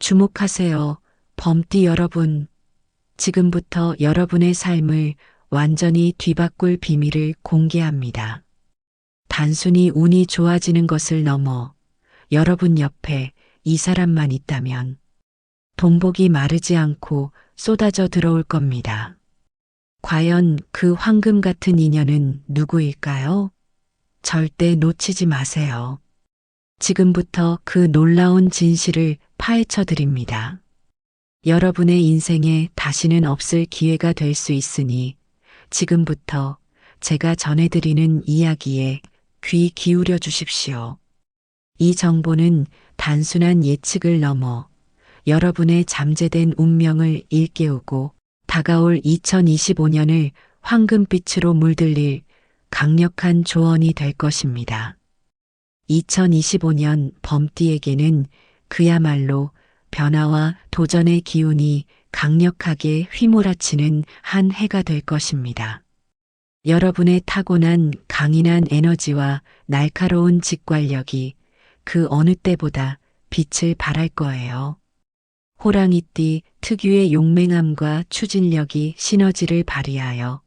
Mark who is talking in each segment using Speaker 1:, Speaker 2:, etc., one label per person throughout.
Speaker 1: 주목하세요. 범띠 여러분. 지금부터 여러분의 삶을 완전히 뒤바꿀 비밀을 공개합니다. 단순히 운이 좋아지는 것을 넘어 여러분 옆에 이 사람만 있다면 돈복이 마르지 않고 쏟아져 들어올 겁니다. 과연 그 황금 같은 인연은 누구일까요? 절대 놓치지 마세요. 지금부터 그 놀라운 진실을 파헤쳐 드립니다. 여러분의 인생에 다시는 없을 기회가 될 수 있으니 지금부터 제가 전해드리는 이야기에 귀 기울여 주십시오. 이 정보는 단순한 예측을 넘어 여러분의 잠재된 운명을 일깨우고 다가올 2025년을 황금빛으로 물들릴 강력한 조언이 될 것입니다. 2025년 범띠에게는 그야말로 변화와 도전의 기운이 강력하게 휘몰아치는 한 해가 될 것입니다. 여러분의 타고난 강인한 에너지와 날카로운 직관력이 그 어느 때보다 빛을 발할 거예요. 호랑이띠 특유의 용맹함과 추진력이 시너지를 발휘하여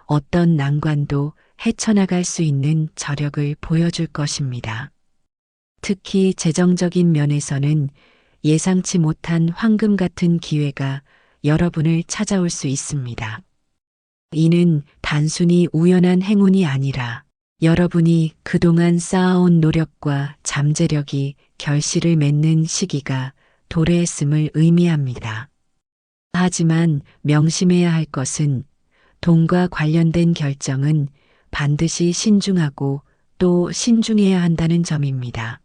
Speaker 1: 어떤 난관도 헤쳐나갈 수 있는 저력을 보여줄 것입니다. 특히 재정적인 면에서는 예상치 못한 황금 같은 기회가 여러분을 찾아올 수 있습니다. 이는 단순히 우연한 행운이 아니라 여러분이 그동안 쌓아온 노력과 잠재력이 결실을 맺는 시기가 도래했음을 의미합니다. 하지만 명심해야 할 것은 돈과 관련된 결정은 반드시 신중하고 또 신중해야 한다는 점입니다.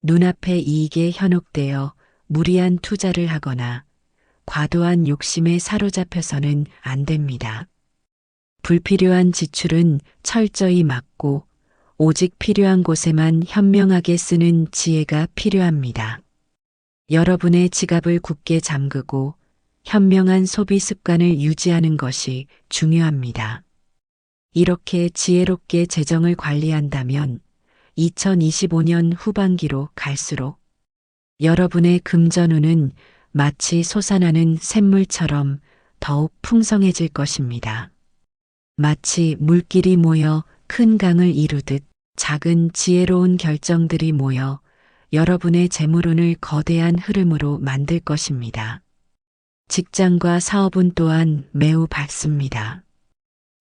Speaker 1: 눈앞의 이익에 현혹되어 무리한 투자를 하거나 과도한 욕심에 사로잡혀서는 안 됩니다. 불필요한 지출은 철저히 막고 오직 필요한 곳에만 현명하게 쓰는 지혜가 필요합니다. 여러분의 지갑을 굳게 잠그고 현명한 소비 습관을 유지하는 것이 중요합니다. 이렇게 지혜롭게 재정을 관리한다면 2025년 후반기로 갈수록 여러분의 금전운은 마치 솟아나는 샘물처럼 더욱 풍성해질 것입니다. 마치 물길이 모여 큰 강을 이루듯 작은 지혜로운 결정들이 모여 여러분의 재물운을 거대한 흐름으로 만들 것입니다. 직장과 사업운 또한 매우 밝습니다.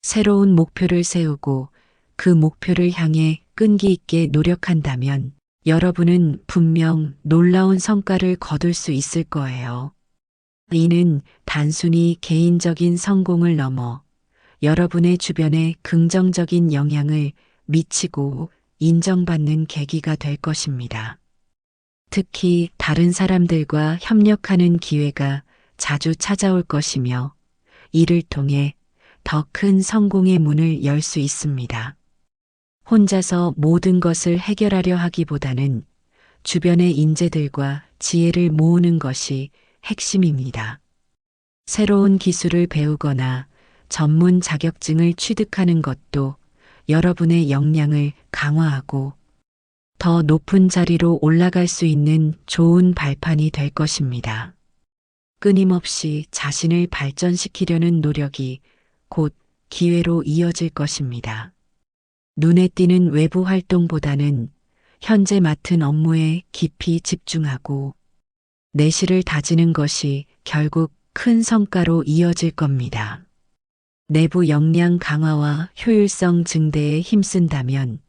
Speaker 1: 새로운 목표를 세우고 그 목표를 향해 끈기 있게 노력한다면 여러분은 분명 놀라운 성과를 거둘 수 있을 거예요. 이는 단순히 개인적인 성공을 넘어 여러분의 주변에 긍정적인 영향을 미치고 인정받는 계기가 될 것입니다. 특히 다른 사람들과 협력하는 기회가 자주 찾아올 것이며 이를 통해 더 큰 성공의 문을 열 수 있습니다. 혼자서 모든 것을 해결하려 하기보다는 주변의 인재들과 지혜를 모으는 것이 핵심입니다. 새로운 기술을 배우거나 전문 자격증을 취득하는 것도 여러분의 역량을 강화하고 더 높은 자리로 올라갈 수 있는 좋은 발판이 될 것입니다. 끊임없이 자신을 발전시키려는 노력이 곧 기회로 이어질 것입니다. 눈에 띄는 외부 활동보다는 현재 맡은 업무에 깊이 집중하고 내실을 다지는 것이 결국 큰 성과로 이어질 겁니다. 내부 역량 강화와 효율성 증대에 힘쓴다면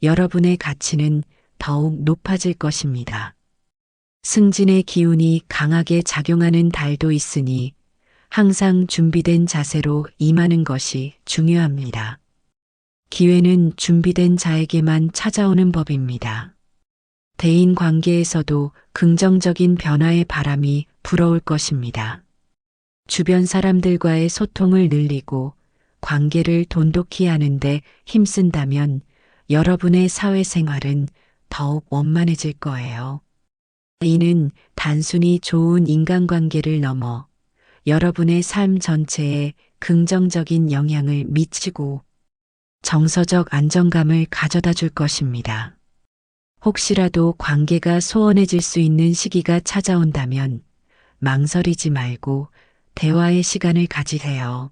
Speaker 1: 여러분의 가치는 더욱 높아질 것입니다. 승진의 기운이 강하게 작용하는 달도 있으니 항상 준비된 자세로 임하는 것이 중요합니다. 기회는 준비된 자에게만 찾아오는 법입니다. 대인 관계에서도 긍정적인 변화의 바람이 불어올 것입니다. 주변 사람들과의 소통을 늘리고 관계를 돈독히 하는데 힘쓴다면 여러분의 사회생활은 더욱 원만해질 거예요. 이는 단순히 좋은 인간관계를 넘어 여러분의 삶 전체에 긍정적인 영향을 미치고 정서적 안정감을 가져다 줄 것입니다. 혹시라도 관계가 소원해질 수 있는 시기가 찾아온다면 망설이지 말고 대화의 시간을 가지세요.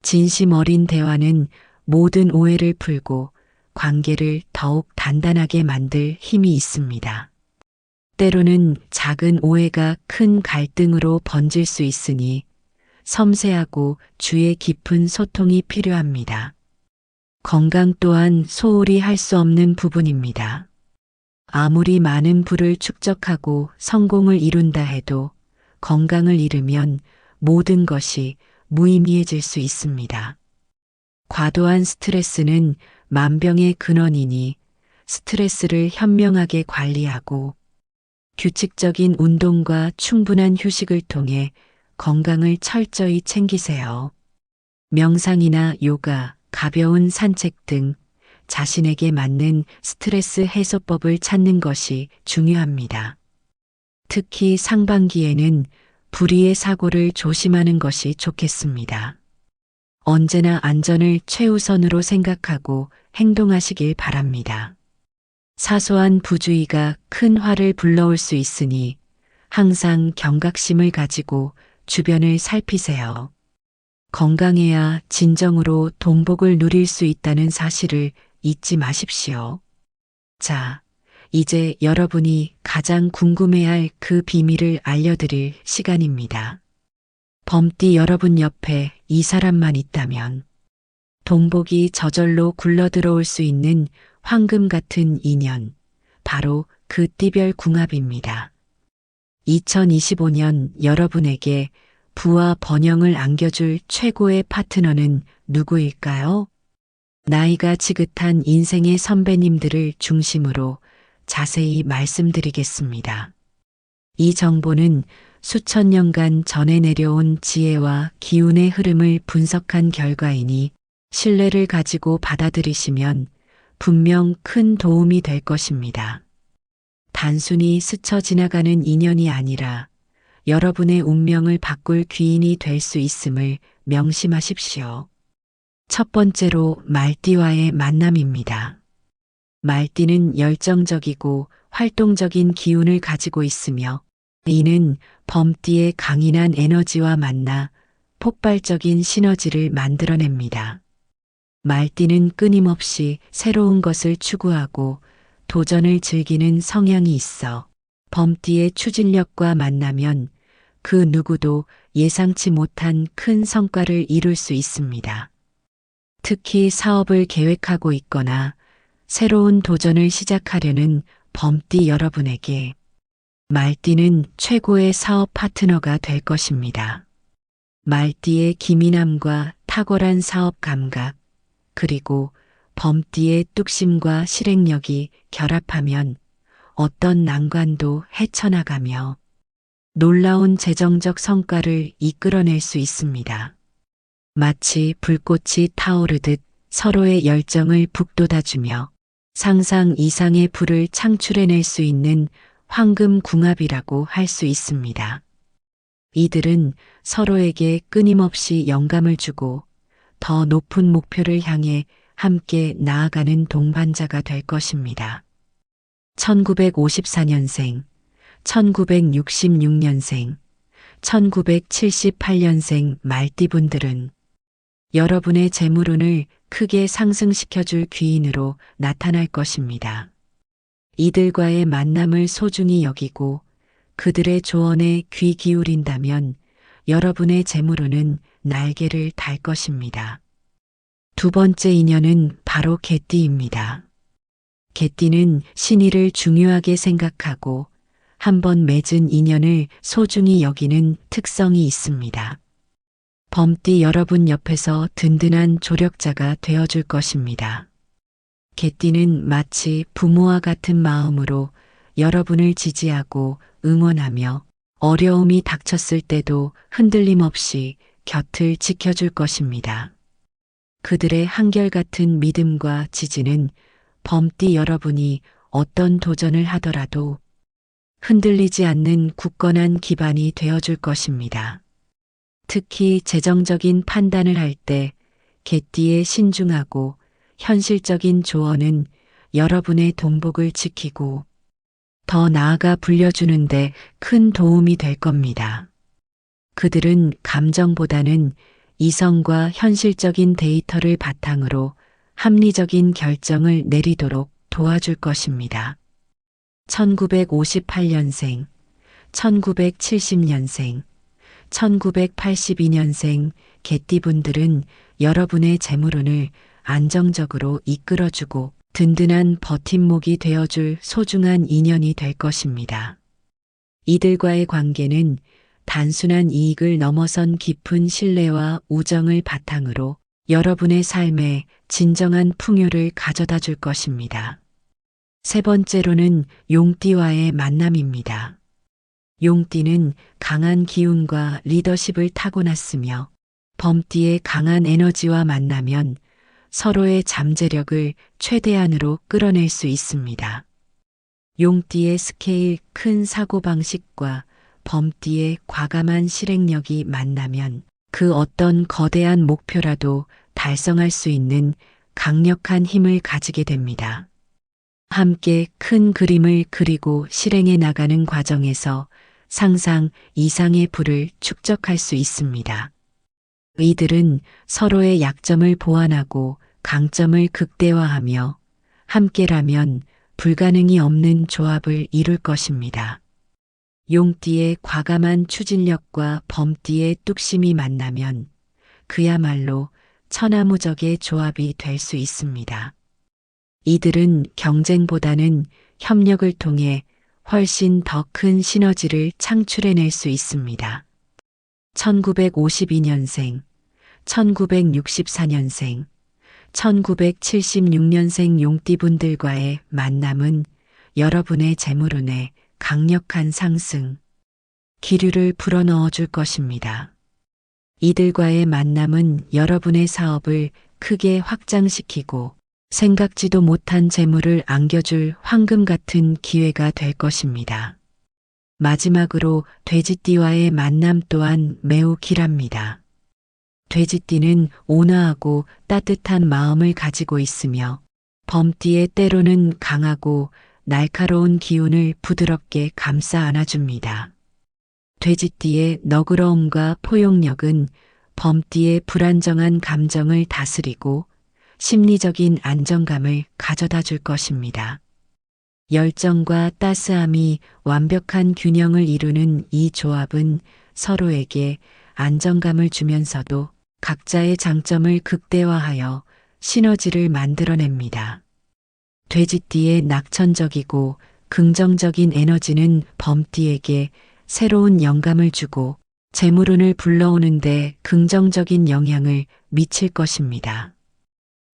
Speaker 1: 진심 어린 대화는 모든 오해를 풀고 관계를 더욱 단단하게 만들 힘이 있습니다. 때로는 작은 오해가 큰 갈등으로 번질 수 있으니 섬세하고 주의 깊은 소통이 필요합니다. 건강 또한 소홀히 할 수 없는 부분입니다. 아무리 많은 부를 축적하고 성공을 이룬다 해도 건강을 잃으면 모든 것이 무의미해질 수 있습니다. 과도한 스트레스는 만병의 근원이니 스트레스를 현명하게 관리하고 규칙적인 운동과 충분한 휴식을 통해 건강을 철저히 챙기세요. 명상이나 요가, 가벼운 산책 등 자신에게 맞는 스트레스 해소법을 찾는 것이 중요합니다. 특히 상반기에는 불의의 사고를 조심하는 것이 좋겠습니다. 언제나 안전을 최우선으로 생각하고 행동하시길 바랍니다. 사소한 부주의가 큰 화를 불러올 수 있으니 항상 경각심을 가지고 주변을 살피세요. 건강해야 진정으로 동복을 누릴 수 있다는 사실을 잊지 마십시오. 자, 이제 여러분이 가장 궁금해할 그 비밀을 알려드릴 시간입니다. 범띠 여러분 옆에 이 사람만 있다면 동복이 저절로 굴러들어올 수 있는 황금 같은 인연, 바로 그 띠별 궁합입니다. 2025년 여러분에게 부와 번영을 안겨줄 최고의 파트너는 누구일까요? 나이가 지긋한 인생의 선배님들을 중심으로 자세히 말씀드리겠습니다. 이 정보는 수천 년간 전해 내려온 지혜와 기운의 흐름을 분석한 결과이니 신뢰를 가지고 받아들이시면 분명 큰 도움이 될 것입니다. 단순히 스쳐 지나가는 인연이 아니라 여러분의 운명을 바꿀 귀인이 될 수 있음을 명심하십시오. 첫 번째로 말띠와의 만남입니다. 말띠는 열정적이고 활동적인 기운을 가지고 있으며 이는 범띠의 강인한 에너지와 만나 폭발적인 시너지를 만들어냅니다. 말띠는 끊임없이 새로운 것을 추구하고 도전을 즐기는 성향이 있어 범띠의 추진력과 만나면 그 누구도 예상치 못한 큰 성과를 이룰 수 있습니다. 특히 사업을 계획하고 있거나 새로운 도전을 시작하려는 범띠 여러분에게 말띠는 최고의 사업 파트너가 될 것입니다. 말띠의 기민함과 탁월한 사업 감각, 그리고 범띠의 뚝심과 실행력이 결합하면 어떤 난관도 헤쳐나가며 놀라운 재정적 성과를 이끌어낼 수 있습니다. 마치 불꽃이 타오르듯 서로의 열정을 북돋아주며 상상 이상의 불을 창출해낼 수 있는 황금 궁합이라고 할 수 있습니다. 이들은 서로에게 끊임없이 영감을 주고 더 높은 목표를 향해 함께 나아가는 동반자가 될 것입니다. 1954년생, 1966년생, 1978년생 말띠분들은 여러분의 재물운을 크게 상승시켜줄 귀인으로 나타날 것입니다. 이들과의 만남을 소중히 여기고 그들의 조언에 귀 기울인다면 여러분의 재물운은 날개를 달 것입니다. 두 번째 인연은 바로 개띠입니다. 개띠는 신의를 중요하게 생각하고 한번 맺은 인연을 소중히 여기는 특성이 있습니다. 범띠 여러분 옆에서 든든한 조력자가 되어줄 것입니다. 개띠는 마치 부모와 같은 마음으로 여러분을 지지하고 응원하며 어려움이 닥쳤을 때도 흔들림 없이 곁을 지켜줄 것입니다. 그들의 한결같은 믿음과 지지는 범띠 여러분이 어떤 도전을 하더라도 흔들리지 않는 굳건한 기반이 되어줄 것입니다. 특히 재정적인 판단을 할 때 개띠의 신중하고 현실적인 조언은 여러분의 동복을 지키고 더 나아가 불려주는데 큰 도움이 될 겁니다. 그들은 감정보다는 이성과 현실적인 데이터를 바탕으로 합리적인 결정을 내리도록 도와줄 것입니다. 1958년생, 1970년생, 1982년생 개띠분들은 여러분의 재물운을 안정적으로 이끌어주고 든든한 버팀목이 되어줄 소중한 인연이 될 것입니다. 이들과의 관계는 단순한 이익을 넘어선 깊은 신뢰와 우정을 바탕으로 여러분의 삶에 진정한 풍요를 가져다 줄 것입니다. 세 번째로는 용띠와의 만남입니다. 용띠는 강한 기운과 리더십을 타고났으며 범띠의 강한 에너지와 만나면 서로의 잠재력을 최대한으로 끌어낼 수 있습니다. 용띠의 스케일 큰 사고방식과 범띠의 과감한 실행력이 만나면 그 어떤 거대한 목표라도 달성할 수 있는 강력한 힘을 가지게 됩니다. 함께 큰 그림을 그리고 실행해 나가는 과정에서 상상 이상의 부를 축적할 수 있습니다. 이들은 서로의 약점을 보완하고 강점을 극대화하며 함께라면 불가능이 없는 조합을 이룰 것입니다. 용띠의 과감한 추진력과 범띠의 뚝심이 만나면 그야말로 천하무적의 조합이 될 수 있습니다. 이들은 경쟁보다는 협력을 통해 훨씬 더 큰 시너지를 창출해낼 수 있습니다. 1952년생, 1964년생, 1976년생 용띠분들과의 만남은 여러분의 재물운에 강력한 상승, 기류를 불어넣어 줄 것입니다. 이들과의 만남은 여러분의 사업을 크게 확장시키고 생각지도 못한 재물을 안겨줄 황금 같은 기회가 될 것입니다. 마지막으로 돼지띠와의 만남 또한 매우 길합니다. 돼지띠는 온화하고 따뜻한 마음을 가지고 있으며 범띠의 때로는 강하고 날카로운 기운을 부드럽게 감싸 안아줍니다. 돼지띠의 너그러움과 포용력은 범띠의 불안정한 감정을 다스리고 심리적인 안정감을 가져다 줄 것입니다. 열정과 따스함이 완벽한 균형을 이루는 이 조합은 서로에게 안정감을 주면서도 각자의 장점을 극대화하여 시너지를 만들어냅니다. 돼지띠의 낙천적이고 긍정적인 에너지는 범띠에게 새로운 영감을 주고 재물운을 불러오는데 긍정적인 영향을 미칠 것입니다.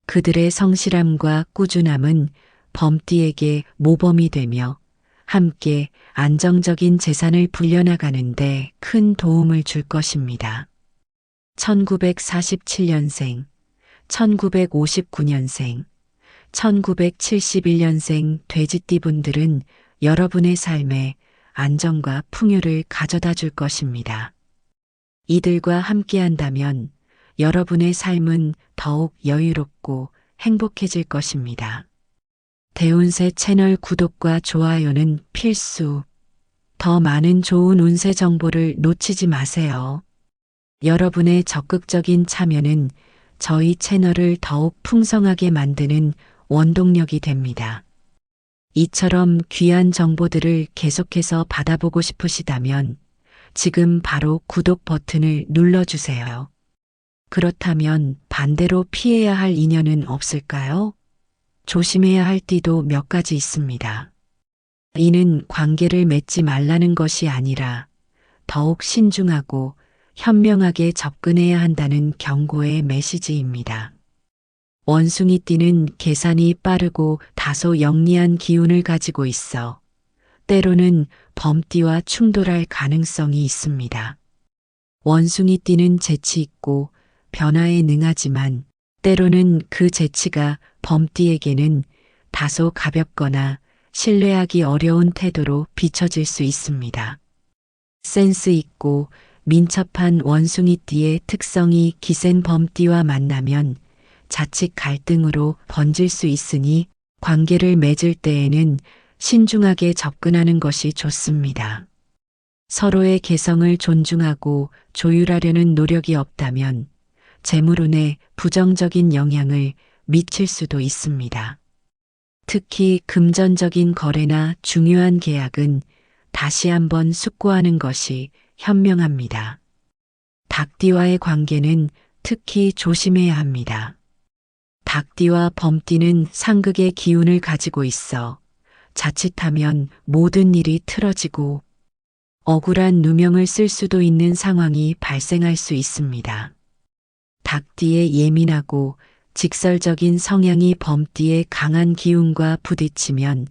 Speaker 1: 그들의 성실함과 꾸준함은 범띠에게 모범이 되며 함께 안정적인 재산을 불려나가는데 큰 도움을 줄 것입니다. 1947년생, 1959년생, 1971년생 돼지띠분들은 여러분의 삶에 안정과 풍요를 가져다 줄 것입니다. 이들과 함께한다면 여러분의 삶은 더욱 여유롭고 행복해질 것입니다. 대운세 채널 구독과 좋아요는 필수. 더 많은 좋은 운세 정보를 놓치지 마세요. 여러분의 적극적인 참여는 저희 채널을 더욱 풍성하게 만드는 원동력이 됩니다. 이처럼 귀한 정보들을 계속해서 받아보고 싶으시다면 지금 바로 구독 버튼을 눌러주세요. 그렇다면 반대로 피해야 할 인연은 없을까요? 조심해야 할 띠도 몇 가지 있습니다. 이는 관계를 맺지 말라는 것이 아니라 더욱 신중하고 현명하게 접근해야 한다는 경고의 메시지입니다. 원숭이띠는 계산이 빠르고 다소 영리한 기운을 가지고 있어 때로는 범띠와 충돌할 가능성이 있습니다. 원숭이띠는 재치 있고 변화에 능하지만 때로는 그 재치가 범띠에게는 다소 가볍거나 신뢰하기 어려운 태도로 비춰질 수 있습니다. 센스 있고 민첩한 원숭이띠의 특성이 기센 범띠와 만나면 자칫 갈등으로 번질 수 있으니 관계를 맺을 때에는 신중하게 접근하는 것이 좋습니다. 서로의 개성을 존중하고 조율하려는 노력이 없다면 재물운에 부정적인 영향을 미칠 수도 있습니다. 특히 금전적인 거래나 중요한 계약은 다시 한번 숙고하는 것이 현명합니다. 닭띠와의 관계는 특히 조심해야 합니다. 닭띠와 범띠는 상극의 기운을 가지고 있어 자칫하면 모든 일이 틀어지고 억울한 누명을 쓸 수도 있는 상황이 발생할 수 있습니다. 닭띠의 예민하고 직설적인 성향이 범띠의 강한 기운과 부딪히면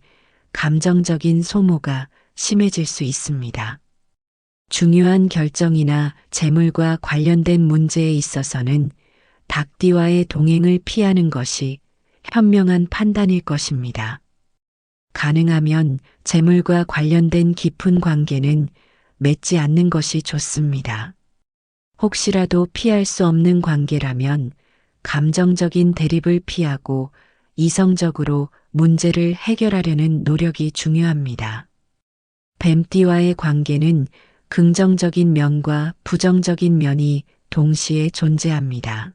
Speaker 1: 감정적인 소모가 심해질 수 있습니다. 중요한 결정이나 재물과 관련된 문제에 있어서는 닭띠와의 동행을 피하는 것이 현명한 판단일 것입니다. 가능하면 재물과 관련된 깊은 관계는 맺지 않는 것이 좋습니다. 혹시라도 피할 수 없는 관계라면 감정적인 대립을 피하고 이성적으로 문제를 해결하려는 노력이 중요합니다. 뱀띠와의 관계는 긍정적인 면과 부정적인 면이 동시에 존재합니다.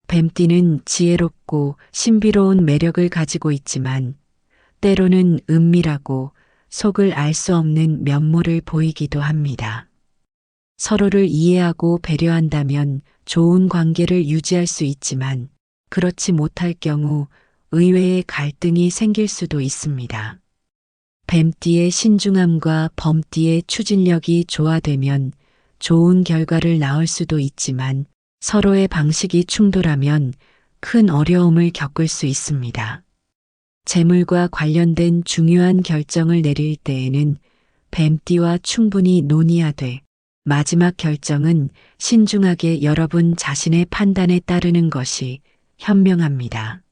Speaker 1: 뱀띠는 지혜롭고 신비로운 매력을 가지고 있지만 때로는 은밀하고 속을 알 수 없는 면모를 보이기도 합니다. 서로를 이해하고 배려한다면 좋은 관계를 유지할 수 있지만 그렇지 못할 경우 의외의 갈등이 생길 수도 있습니다. 뱀띠의 신중함과 범띠의 추진력이 조화되면 좋은 결과를 낳을 수도 있지만 서로의 방식이 충돌하면 큰 어려움을 겪을 수 있습니다. 재물과 관련된 중요한 결정을 내릴 때에는 뱀띠와 충분히 논의하되 마지막 결정은 신중하게 여러분 자신의 판단에 따르는 것이 현명합니다.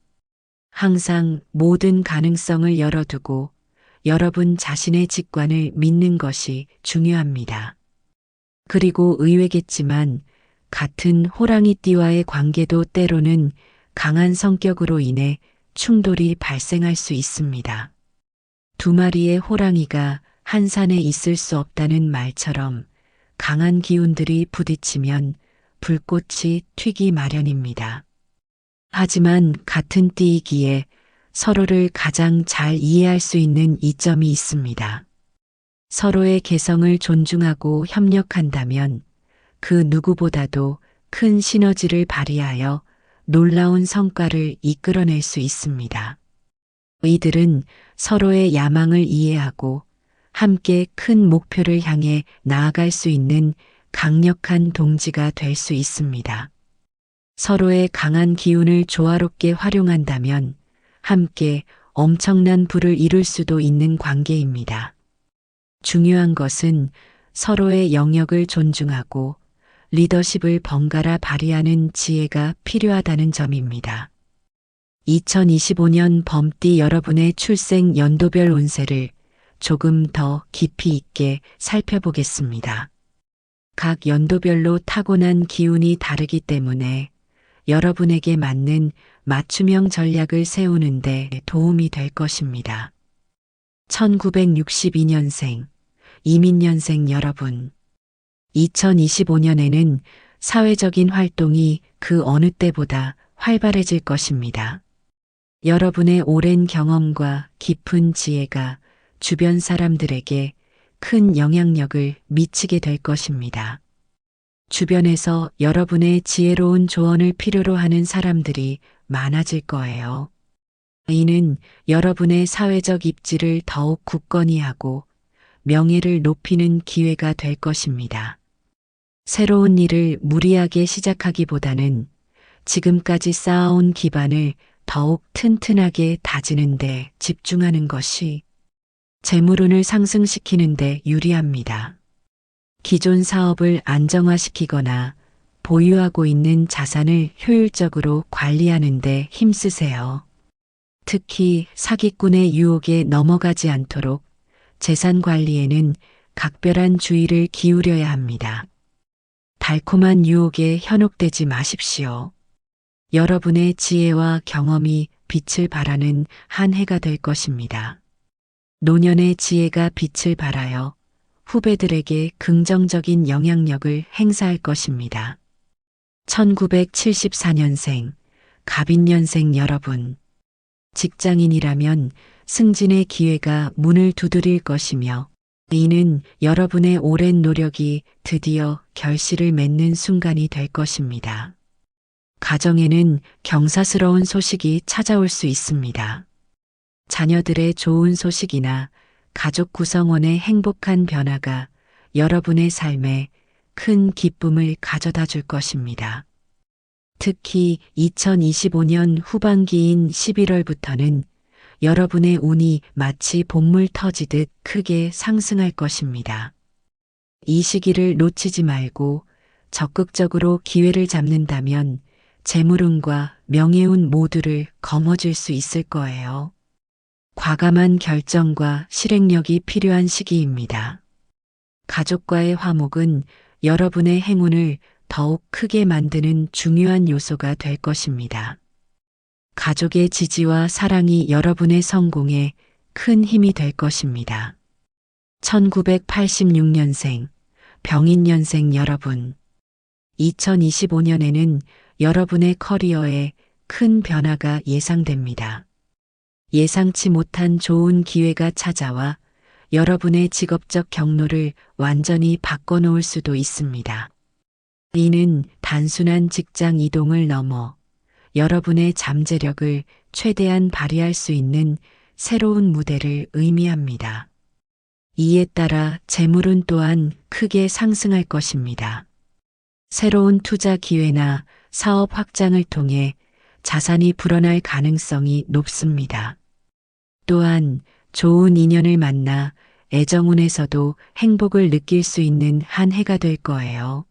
Speaker 1: 항상 모든 가능성을 열어두고 여러분 자신의 직관을 믿는 것이 중요합니다. 그리고 의외겠지만 같은 호랑이띠와의 관계도 때로는 강한 성격으로 인해 충돌이 발생할 수 있습니다. 두 마리의 호랑이가 한 산에 있을 수 없다는 말처럼 강한 기운들이 부딪히면 불꽃이 튀기 마련입니다. 하지만 같은 띠이기에 서로를 가장 잘 이해할 수 있는 이점이 있습니다. 서로의 개성을 존중하고 협력한다면 그 누구보다도 큰 시너지를 발휘하여 놀라운 성과를 이끌어낼 수 있습니다. 이들은 서로의 야망을 이해하고 함께 큰 목표를 향해 나아갈 수 있는 강력한 동지가 될 수 있습니다. 서로의 강한 기운을 조화롭게 활용한다면 함께 엄청난 부를 이룰 수도 있는 관계입니다. 중요한 것은 서로의 영역을 존중하고 리더십을 번갈아 발휘하는 지혜가 필요하다는 점입니다. 2025년 범띠 여러분의 출생 연도별 운세를 조금 더 깊이 있게 살펴보겠습니다. 각 연도별로 타고난 기운이 다르기 때문에 여러분에게 맞는 맞춤형 전략을 세우는 데 도움이 될 것입니다. 1962년생, 이민년생 여러분. 2025년에는 사회적인 활동이 그 어느 때보다 활발해질 것입니다. 여러분의 오랜 경험과 깊은 지혜가 주변 사람들에게 큰 영향력을 미치게 될 것입니다. 주변에서 여러분의 지혜로운 조언을 필요로 하는 사람들이 많아질 거예요. 이는 여러분의 사회적 입지를 더욱 굳건히 하고 명예를 높이는 기회가 될 것입니다. 새로운 일을 무리하게 시작하기보다는 지금까지 쌓아온 기반을 더욱 튼튼하게 다지는 데 집중하는 것이 재물운을 상승시키는 데 유리합니다. 기존 사업을 안정화시키거나 보유하고 있는 자산을 효율적으로 관리하는 데 힘쓰세요. 특히 사기꾼의 유혹에 넘어가지 않도록 재산 관리에는 각별한 주의를 기울여야 합니다. 달콤한 유혹에 현혹되지 마십시오. 여러분의 지혜와 경험이 빛을 발하는 한 해가 될 것입니다. 노년의 지혜가 빛을 발하여 후배들에게 긍정적인 영향력을 행사할 것입니다. 1974년생, 갑인년생 여러분. 직장인이라면 승진의 기회가 문을 두드릴 것이며 이는 여러분의 오랜 노력이 드디어 결실을 맺는 순간이 될 것입니다. 가정에는 경사스러운 소식이 찾아올 수 있습니다. 자녀들의 좋은 소식이나 가족 구성원의 행복한 변화가 여러분의 삶에 큰 기쁨을 가져다 줄 것입니다. 특히 2025년 후반기인 11월부터는 여러분의 운이 마치 봇물 터지듯 크게 상승할 것입니다. 이 시기를 놓치지 말고 적극적으로 기회를 잡는다면 재물운과 명예운 모두를 거머쥘 수 있을 거예요. 과감한 결정과 실행력이 필요한 시기입니다. 가족과의 화목은 여러분의 행운을 더욱 크게 만드는 중요한 요소가 될 것입니다. 가족의 지지와 사랑이 여러분의 성공에 큰 힘이 될 것입니다. 1986년생, 병인년생 여러분. 2025년에는 여러분의 커리어에 큰 변화가 예상됩니다. 예상치 못한 좋은 기회가 찾아와 여러분의 직업적 경로를 완전히 바꿔놓을 수도 있습니다. 이는 단순한 직장 이동을 넘어 여러분의 잠재력을 최대한 발휘할 수 있는 새로운 무대를 의미합니다. 이에 따라 재물운 또한 크게 상승할 것입니다. 새로운 투자 기회나 사업 확장을 통해 자산이 불어날 가능성이 높습니다. 또한 좋은 인연을 만나 애정운에서도 행복을 느낄 수 있는 한 해가 될 거예요.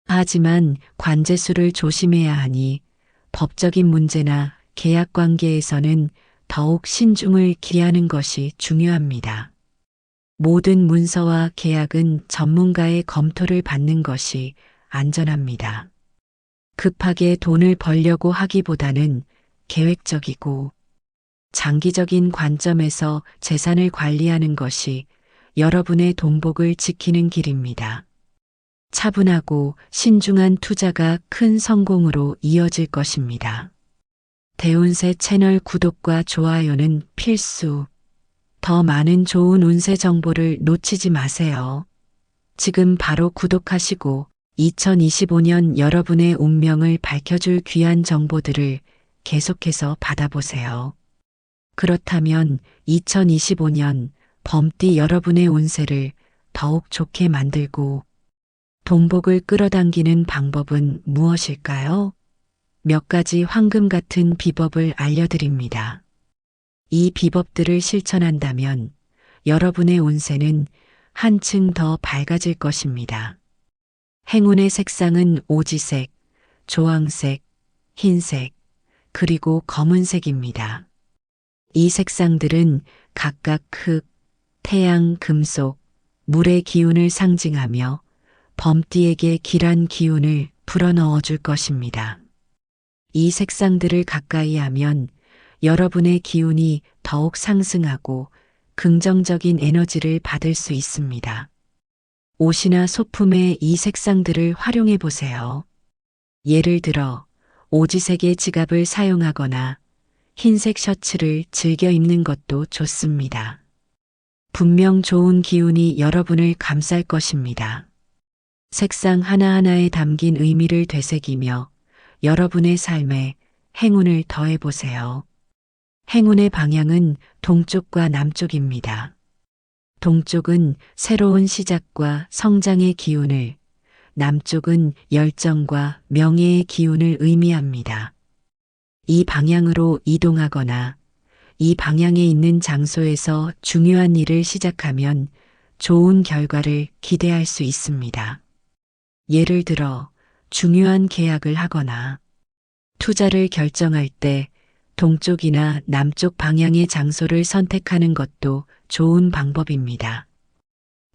Speaker 1: 하지만 관재수를 조심해야 하니 법적인 문제나 계약 관계에서는 더욱 신중을 기하는 것이 중요합니다. 모든 문서와 계약은 전문가의 검토를 받는 것이 안전합니다. 급하게 돈을 벌려고 하기보다는 계획적이고 장기적인 관점에서 재산을 관리하는 것이 여러분의 동복을 지키는 길입니다. 차분하고 신중한 투자가 큰 성공으로 이어질 것입니다. 대운세 채널 구독과 좋아요는 필수. 더 많은 좋은 운세 정보를 놓치지 마세요. 지금 바로 구독하시고 2025년 여러분의 운명을 밝혀줄 귀한 정보들을 계속해서 받아보세요. 그렇다면 2025년 범띠 여러분의 운세를 더욱 좋게 만들고 동복을 끌어당기는 방법은 무엇일까요? 몇 가지 황금 같은 비법을 알려드립니다. 이 비법들을 실천한다면 여러분의 운세는 한층 더 밝아질 것입니다. 행운의 색상은 오지색, 조황색, 흰색, 그리고 검은색입니다. 이 색상들은 각각 흙, 태양, 금속, 물의 기운을 상징하며 범띠에게 길한 기운을 불어넣어 줄 것입니다. 이 색상들을 가까이 하면 여러분의 기운이 더욱 상승하고 긍정적인 에너지를 받을 수 있습니다. 옷이나 소품에 이 색상들을 활용해 보세요. 예를 들어 오지색의 지갑을 사용하거나 흰색 셔츠를 즐겨 입는 것도 좋습니다. 분명 좋은 기운이 여러분을 감쌀 것입니다. 색상 하나하나에 담긴 의미를 되새기며 여러분의 삶에 행운을 더해보세요. 행운의 방향은 동쪽과 남쪽입니다. 동쪽은 새로운 시작과 성장의 기운을, 남쪽은 열정과 명예의 기운을 의미합니다. 이 방향으로 이동하거나 이 방향에 있는 장소에서 중요한 일을 시작하면 좋은 결과를 기대할 수 있습니다. 예를 들어 중요한 계약을 하거나 투자를 결정할 때 동쪽이나 남쪽 방향의 장소를 선택하는 것도 좋은 방법입니다.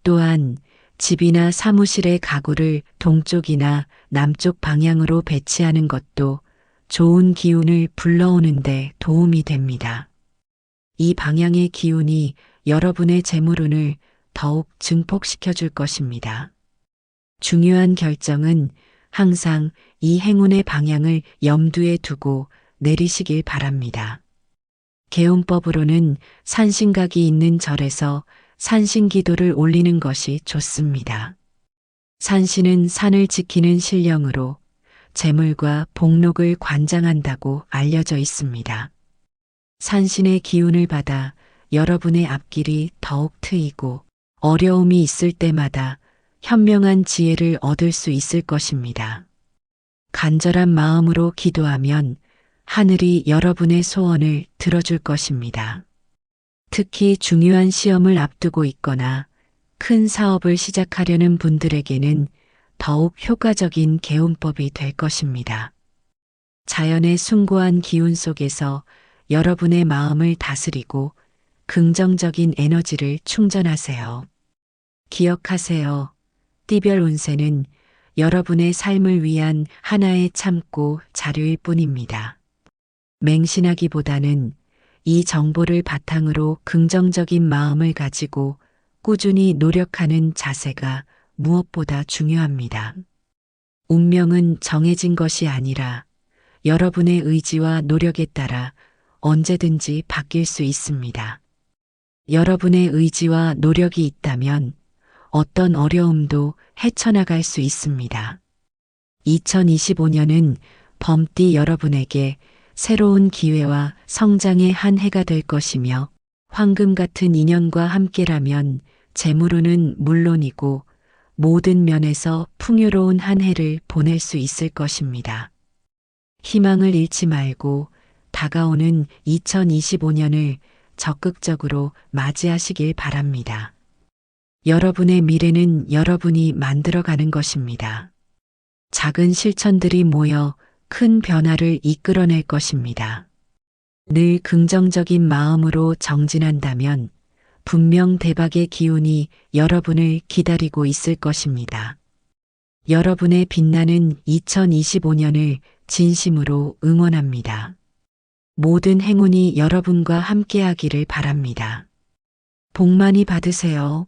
Speaker 1: 또한 집이나 사무실의 가구를 동쪽이나 남쪽 방향으로 배치하는 것도 좋은 기운을 불러오는데 도움이 됩니다. 이 방향의 기운이 여러분의 재물운을 더욱 증폭시켜 줄 것입니다. 중요한 결정은 항상 이 행운의 방향을 염두에 두고 내리시길 바랍니다. 개운법으로는 산신각이 있는 절에서 산신기도를 올리는 것이 좋습니다. 산신은 산을 지키는 신령으로 재물과 복록을 관장한다고 알려져 있습니다. 산신의 기운을 받아 여러분의 앞길이 더욱 트이고 어려움이 있을 때마다 현명한 지혜를 얻을 수 있을 것입니다. 간절한 마음으로 기도하면 하늘이 여러분의 소원을 들어줄 것입니다. 특히 중요한 시험을 앞두고 있거나 큰 사업을 시작하려는 분들에게는 더욱 효과적인 개운법이 될 것입니다. 자연의 숭고한 기운 속에서 여러분의 마음을 다스리고 긍정적인 에너지를 충전하세요. 기억하세요. 띠별 운세는 여러분의 삶을 위한 하나의 참고 자료일 뿐입니다. 맹신하기보다는 이 정보를 바탕으로 긍정적인 마음을 가지고 꾸준히 노력하는 자세가 무엇보다 중요합니다. 운명은 정해진 것이 아니라 여러분의 의지와 노력에 따라 언제든지 바뀔 수 있습니다. 여러분의 의지와 노력이 있다면 어떤 어려움도 헤쳐나갈 수 있습니다. 2025년은 범띠 여러분에게 새로운 기회와 성장의 한 해가 될 것이며 황금 같은 인연과 함께라면 재물운은 물론이고 모든 면에서 풍요로운 한 해를 보낼 수 있을 것입니다. 희망을 잃지 말고 다가오는 2025년을 적극적으로 맞이하시길 바랍니다. 여러분의 미래는 여러분이 만들어가는 것입니다. 작은 실천들이 모여 큰 변화를 이끌어낼 것입니다. 늘 긍정적인 마음으로 정진한다면 분명 대박의 기운이 여러분을 기다리고 있을 것입니다. 여러분의 빛나는 2025년을 진심으로 응원합니다. 모든 행운이 여러분과 함께하기를 바랍니다. 복 많이 받으세요.